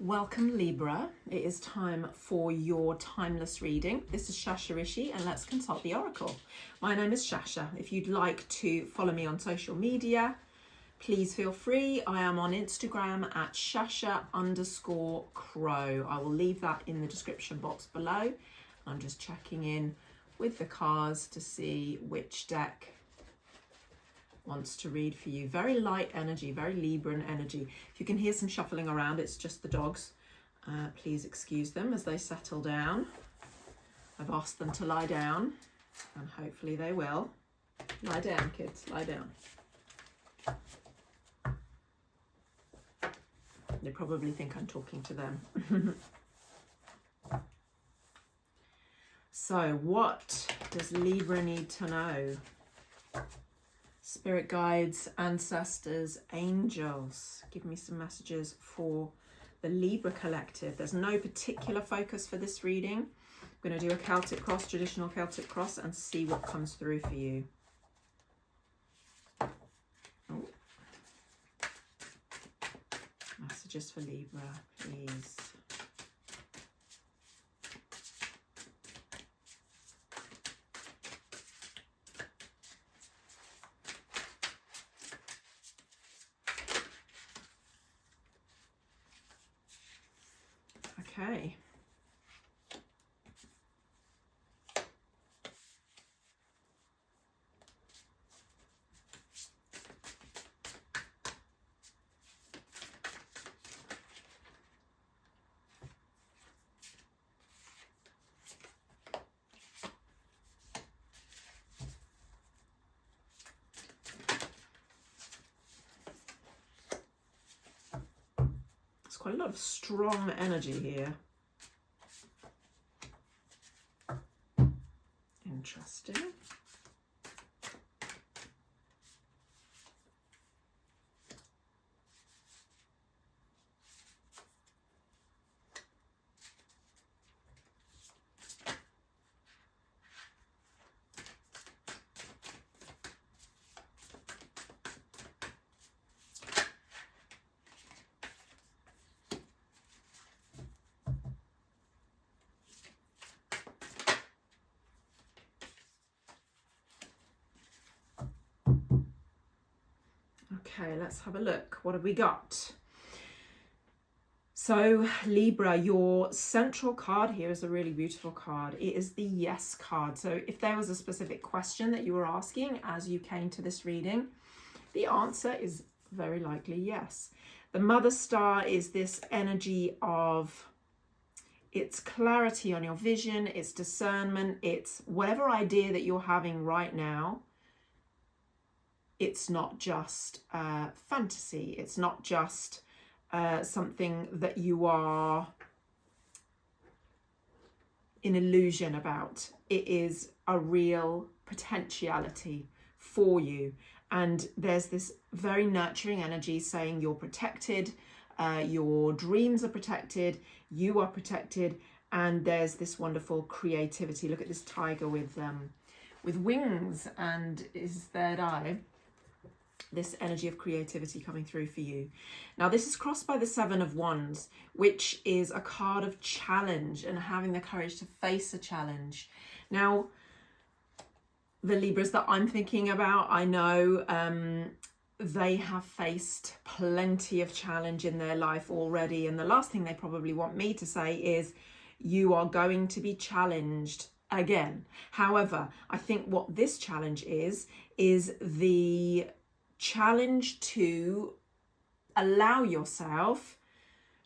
Welcome Libra, it is time for your timeless reading. This is Shasha Rishi and let's consult the Oracle. My name is Shasha. If you'd like to follow me on social media, please feel free. I am on Instagram at Shasha_Crow. I will leave that in the description box below. I'm just checking in with the cards to see which deck wants to read for you. Very light energy, very Libran energy. If you can hear some shuffling around, it's just the dogs. Please excuse them as they settle down. I've asked them to lie down and hopefully they will. Lie down, kids, lie down. They probably think I'm talking to them. So what does Libra need to know? Spirit guides, ancestors, angels. Give me some messages for the Libra collective. There's no particular focus for this reading. I'm going to do a Celtic cross, traditional Celtic cross, and see what comes through for you. Oh. Messages for Libra, please. Okay. There's quite a lot of strong energy here. Interesting. Okay, let's have a look. What have we got? So Libra, your central card here is a really beautiful card. It is the Yes card. So if there was a specific question that you were asking as you came to this reading, the answer is very likely yes. The Mother Star is this energy of it's clarity on your vision, it's discernment, it's whatever idea that you're having right now. It's not just fantasy. It's not just something that you are in illusion about. It is a real potentiality for you. And there's this very nurturing energy saying you're protected, your dreams are protected, you are protected, and there's this wonderful creativity. Look at this tiger with wings and his third eye. This energy of creativity coming through for you. Now this is crossed by the Seven of Wands, which is a card of challenge and having the courage to face a challenge. Now the Libras that I'm thinking about, I know they have faced plenty of challenge in their life already, and the last thing they probably want me to say is you are going to be challenged again. However, I think what this challenge is the challenge to allow yourself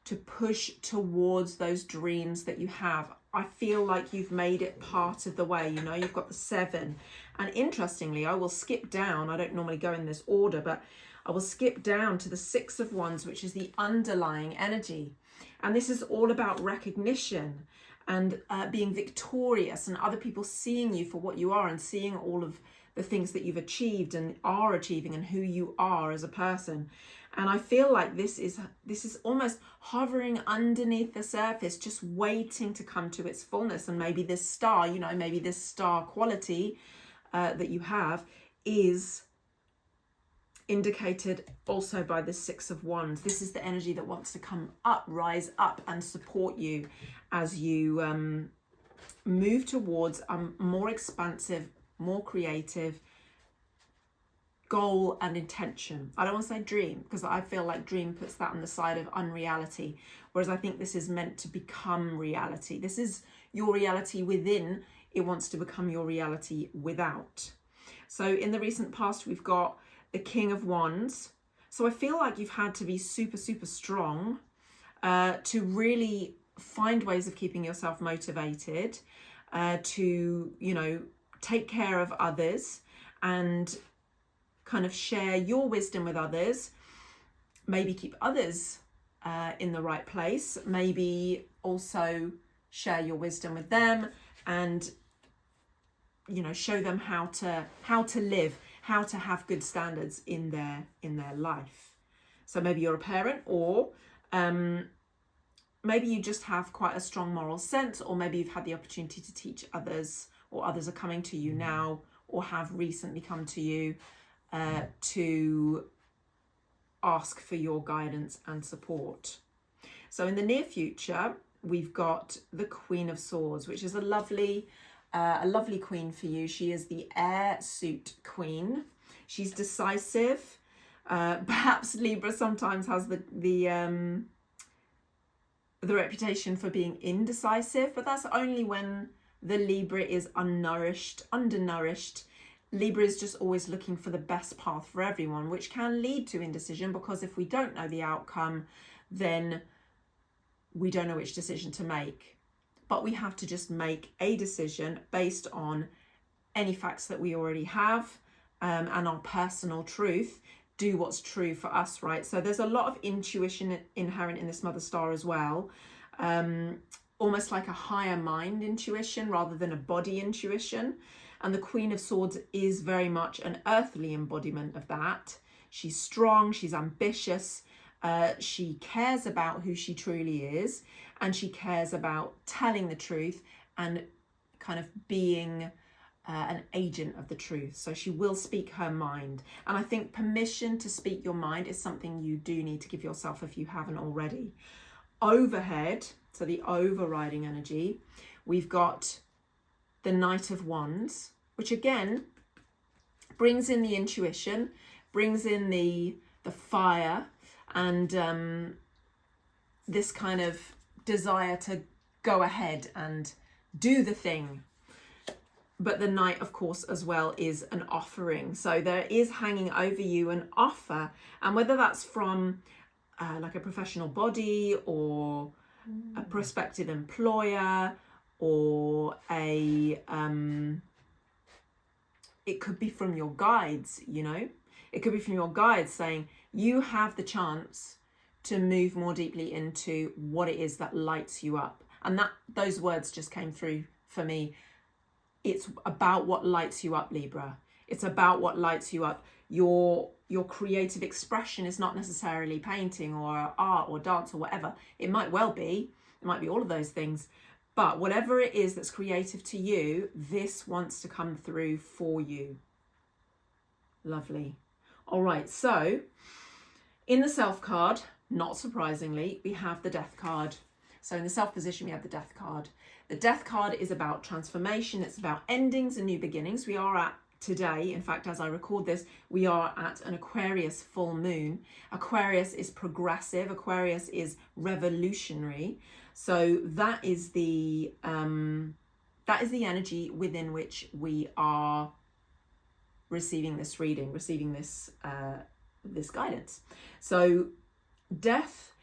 to push towards those dreams that you have. I feel like you've made it part of the way. You know, you've got the 7. And interestingly, I will skip down. I don't normally go in this order, but I will skip down to the 6 of Wands, which is the underlying energy. And this is all about recognition and being victorious and other people seeing you for what you are and seeing all of the things that you've achieved and are achieving and who you are as a person. And I feel like this is almost hovering underneath the surface, just waiting to come to its fullness. And maybe this star, you know, maybe this star quality that you have is indicated also by the Six of Wands. This is the energy that wants to come up, rise up and support you as you move towards a more expansive, more creative goal and intention. I don't want to say dream, because I feel like dream puts that on the side of unreality, whereas I think this is meant to become reality. This is your reality within. It wants to become your reality without. So in the recent past, we've got the King of Wands. So I feel like you've had to be super, super strong to really find ways of keeping yourself motivated, to, you know, take care of others and kind of share your wisdom with others, maybe keep others in the right place, maybe also share your wisdom with them and, you know, show them how to live, how to have good standards in their life. So maybe you're a parent, or maybe you just have quite a strong moral sense, or maybe you've had the opportunity to teach others, or others are coming to you now or have recently come to you to ask for your guidance and support. So in the near future, we've got the Queen of Swords, which is a lovely queen for you. She is the air suit queen. She's decisive. Perhaps Libra sometimes has the reputation for being indecisive, but that's only when the Libra is undernourished. Libra is just always looking for the best path for everyone, which can lead to indecision, because if we don't know the outcome, then we don't know which decision to make. But we have to just make a decision based on any facts that we already have, and our personal truth. Do what's true for us, right? So there's a lot of intuition inherent in this Mother Star as well, almost like a higher mind intuition rather than a body intuition. And the Queen of Swords is very much an earthly embodiment of that. She's strong, she's ambitious, she cares about who she truly is, and she cares about telling the truth and kind of being an agent of the truth. So she will speak her mind. And I think permission to speak your mind is something you do need to give yourself if you haven't already. Overhead, so the overriding energy, we've got the Knight of Wands, which again brings in the intuition, brings in the fire, and this kind of desire to go ahead and do the thing. But the Knight, of course, as well is an offering. So there is hanging over you an offer, and whether that's from like a professional body or a prospective employer, or it could be from your guides, you know, it could be from your guides saying you have the chance to move more deeply into what it is that lights you up. And that those words just came through for me. It's about what lights you up, Libra. It's about what lights you up. Your creative expression is not necessarily painting or art or dance or whatever. It might well be. It might be all of those things. But whatever it is that's creative to you, this wants to come through for you. Lovely. All right, so in the Self card, not surprisingly, we have the Death card. So in the Self position, we have the Death card. The Death card is about transformation. It's about endings and new beginnings. We are at today, in fact, as I record this, we are at an Aquarius full moon. Aquarius is progressive. Aquarius is revolutionary. So that is the energy within which we are receiving this reading, receiving this this guidance. So Death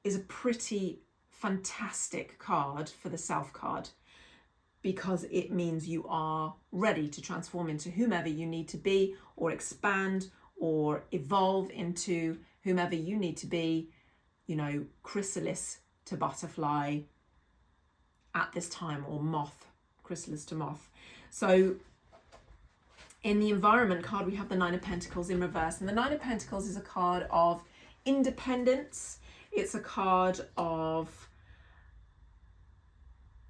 is a pretty fantastic card for the Self card, because it means you are ready to transform into whomever you need to be, or expand or evolve into whomever you need to be, you know, chrysalis to butterfly at this time, or moth, chrysalis to moth. So in the Environment card, we have the Nine of Pentacles in reverse. And the Nine of Pentacles is a card of independence. It's a card of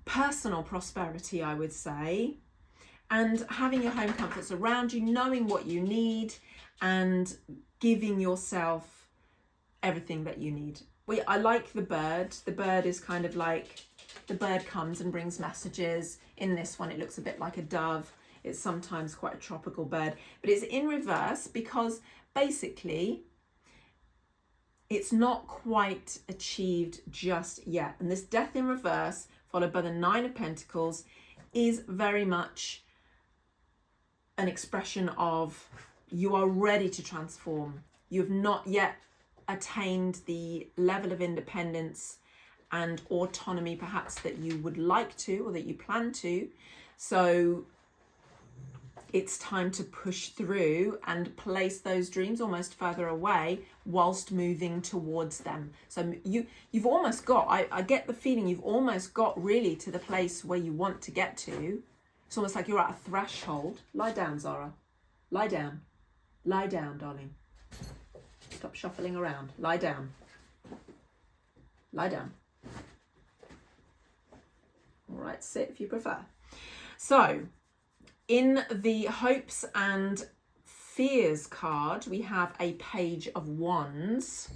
personal prosperity, I would say. and having your home comforts around you, knowing what you need and giving yourself everything that you need. I like the bird. The bird is kind of like, the bird comes and brings messages. In this one, it looks a bit like a dove. It's sometimes quite a tropical bird, but it's in reverse because basically it's not quite achieved just yet. And this Death in reverse, followed by the Nine of Pentacles, is very much an expression of you are ready to transform. You've not yet attained the level of independence and autonomy perhaps that you would like to, or that you plan to. So it's time to push through and place those dreams almost further away whilst moving towards them. So you've almost got, I get the feeling you've almost got really to the place where you want to get to. It's almost like you're at a threshold. Lie down, Zara. Lie down. Lie down, darling. Stop shuffling around. Lie down. Lie down. All right, sit if you prefer. So, in the Hopes and Fears card, we have a Page of Wands.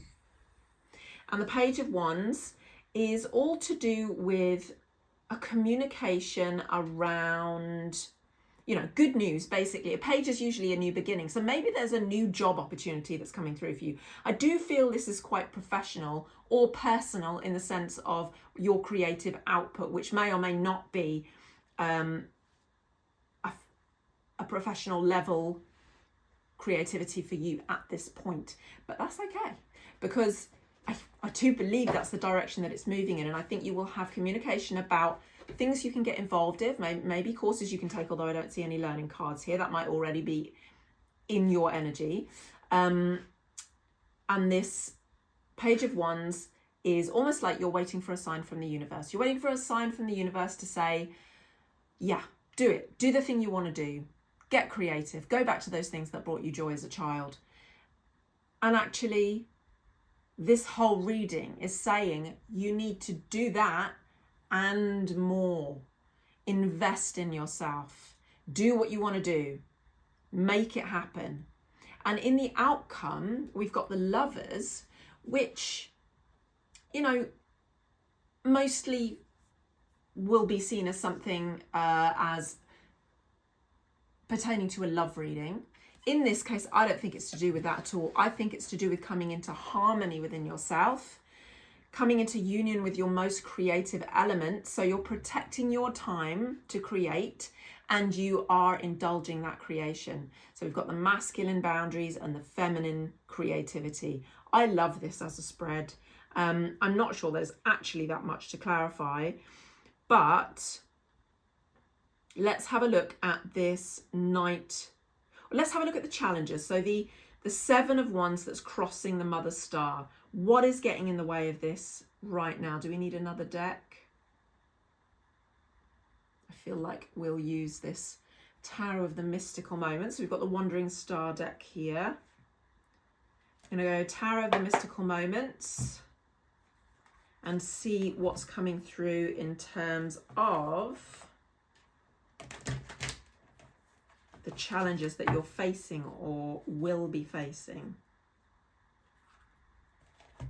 And the Page of Wands is all to do with a communication around, you know, good news, basically. A page is usually a new beginning. So maybe there's a new job opportunity that's coming through for you. I do feel this is quite professional or personal in the sense of your creative output, which may or may not be a professional level creativity for you at this point. But that's okay, because I do believe that's the direction that it's moving in. And I think you will have communication about things you can get involved in, maybe courses you can take, although I don't see any learning cards here. That might already be in your energy. And this Page of Wands is almost like you're waiting for a sign from the universe. You're waiting for a sign from the universe to say, yeah, do it. Do the thing you want to do. Get creative. Go back to those things that brought you joy as a child. And actually, this whole reading is saying you need to do that and more. Invest in yourself. Do what you want to do. Make it happen. And in the outcome, we've got the Lovers, which, you know, mostly will be seen as something as pertaining to a love reading. In this case, I don't think it's to do with that at all. I think it's to do with coming into harmony within yourself, coming into union with your most creative element. So you're protecting your time to create and you are indulging that creation. So we've got the masculine boundaries and the feminine creativity. I love this as a spread. I'm not sure there's actually that much to clarify, but let's have a look at this Knight. Let's have a look at the challenges. So the Seven of Wands that's crossing the Mother Star. What is getting in the way of this right now? Do we need another deck? I feel like we'll use this Tarot of the Mystical Moments. So we've got the Wandering Star deck here. I'm going to go Tarot of the Mystical Moments and see what's coming through in terms of the challenges that you're facing or will be facing. I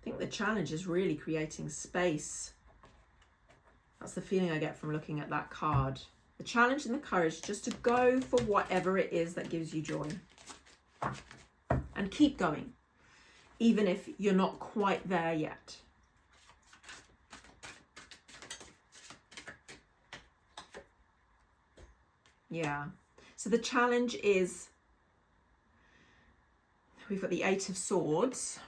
think the challenge is really creating space. That's the feeling I get from looking at that card. The challenge and the courage just to go for whatever it is that gives you joy. And keep going, even if you're not quite there yet. Yeah. So the challenge is, we've got the Eight of Swords.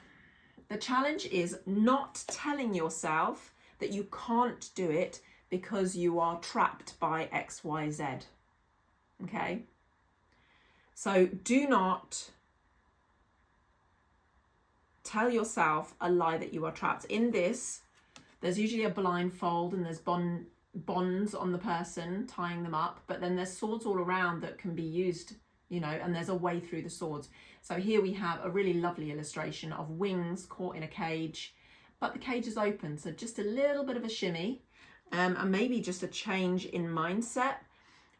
The challenge is not telling yourself that you can't do it because you are trapped by X, Y, Z. Okay? So do not tell yourself a lie that you are trapped. In this, there's usually a blindfold and there's bonds on the person tying them up, but then there's swords all around that can be used, you know, and there's a way through the swords. So here we have a really lovely illustration of wings caught in a cage, but the cage is open, so just a little bit of a shimmy and maybe just a change in mindset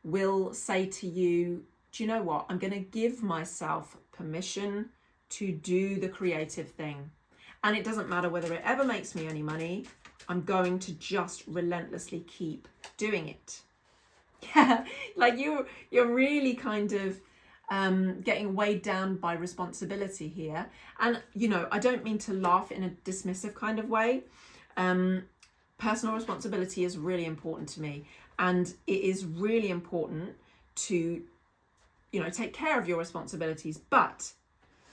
will say to you, do you know what? I'm going to give myself permission to do the creative thing. And it doesn't matter whether it ever makes me any money. I'm going to just relentlessly keep doing it. Yeah, like you're really kind of getting weighed down by responsibility here. And, you know, I don't mean to laugh in a dismissive kind of way. Personal responsibility is really important to me. And it is really important to, you know, take care of your responsibilities. But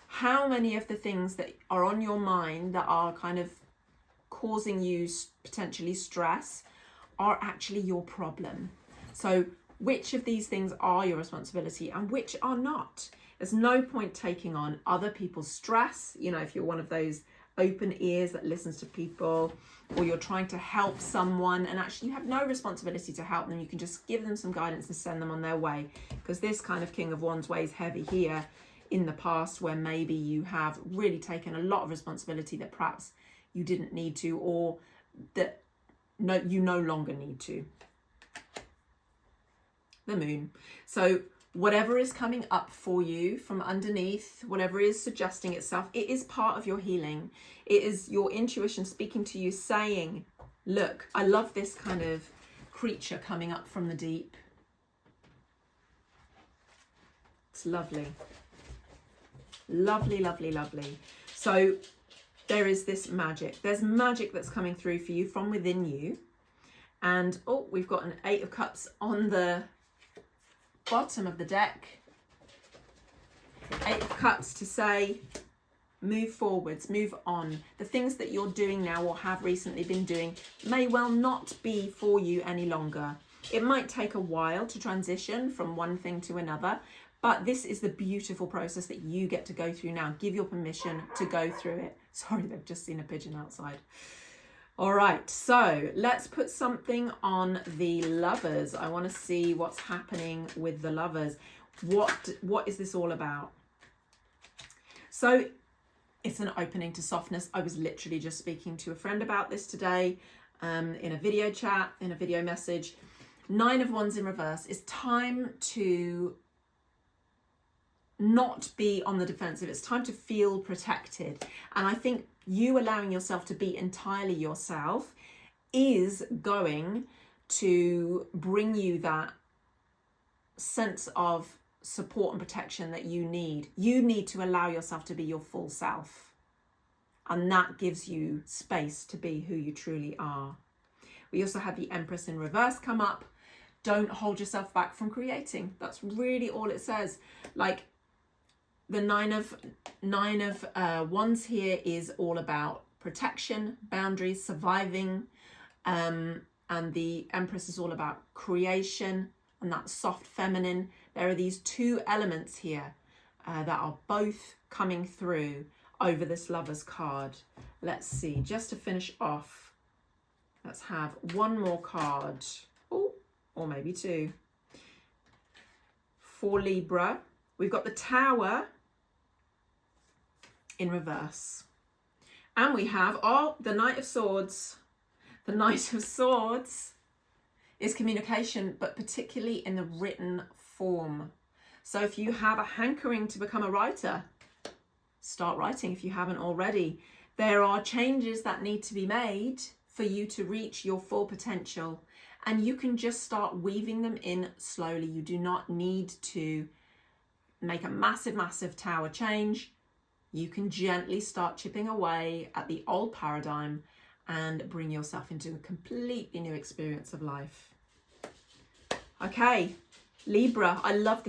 how many of the things that are on your mind that are kind of causing you potentially stress are actually your problem? So which of these things are your responsibility and which are not? There's no point taking on other people's stress. You know, if you're one of those open ears that listens to people, or you're trying to help someone and actually you have no responsibility to help them, you can just give them some guidance and send them on their way. Because this kind of King of Wands weighs heavy here in the past, where maybe you have really taken a lot of responsibility that perhaps you didn't need to, or that you no longer need to. The Moon. So whatever is coming up for you from underneath, whatever is suggesting itself, it is part of your healing. It is your intuition speaking to you, saying, look, I love this kind of creature coming up from the deep. It's lovely. Lovely, lovely, lovely. So there is this magic. There's magic that's coming through for you from within you. And, oh, we've got an 8 of Cups on the bottom of the deck. 8 of Cups to say, move forwards, move on. The things that you're doing now or have recently been doing may well not be for you any longer. It might take a while to transition from one thing to another, but this is the beautiful process that you get to go through now. Give your permission to go through it. Sorry, they've just seen a pigeon outside. All right, so let's put something on the Lovers. I want to see what's happening with the Lovers. What is this all about? So it's an opening to softness. I was literally just speaking to a friend about this today in a video chat, in a video message. 9 of Wands in reverse. It's time to not be on the defensive. It's time to feel protected. And I think you allowing yourself to be entirely yourself is going to bring you that sense of support and protection that you need. You need to allow yourself to be your full self. And that gives you space to be who you truly are. We also have the Empress in reverse come up. Don't hold yourself back from creating. That's really all it says. Like, the 9 of Wands here is all about protection, boundaries, surviving, and the Empress is all about creation and that soft feminine. There are these 2 elements here that are both coming through over this Lovers card. Let's see, just to finish off, let's have one more card, or maybe 2. For Libra, we've got the Tower in reverse. And we have, the Knight of Swords. The Knight of Swords is communication, but particularly in the written form. So if you have a hankering to become a writer, start writing if you haven't already. There are changes that need to be made for you to reach your full potential. And you can just start weaving them in slowly. You do not need to make a massive, massive tower change. You can gently start chipping away at the old paradigm and bring yourself into a completely new experience of life. Okay, Libra, I love this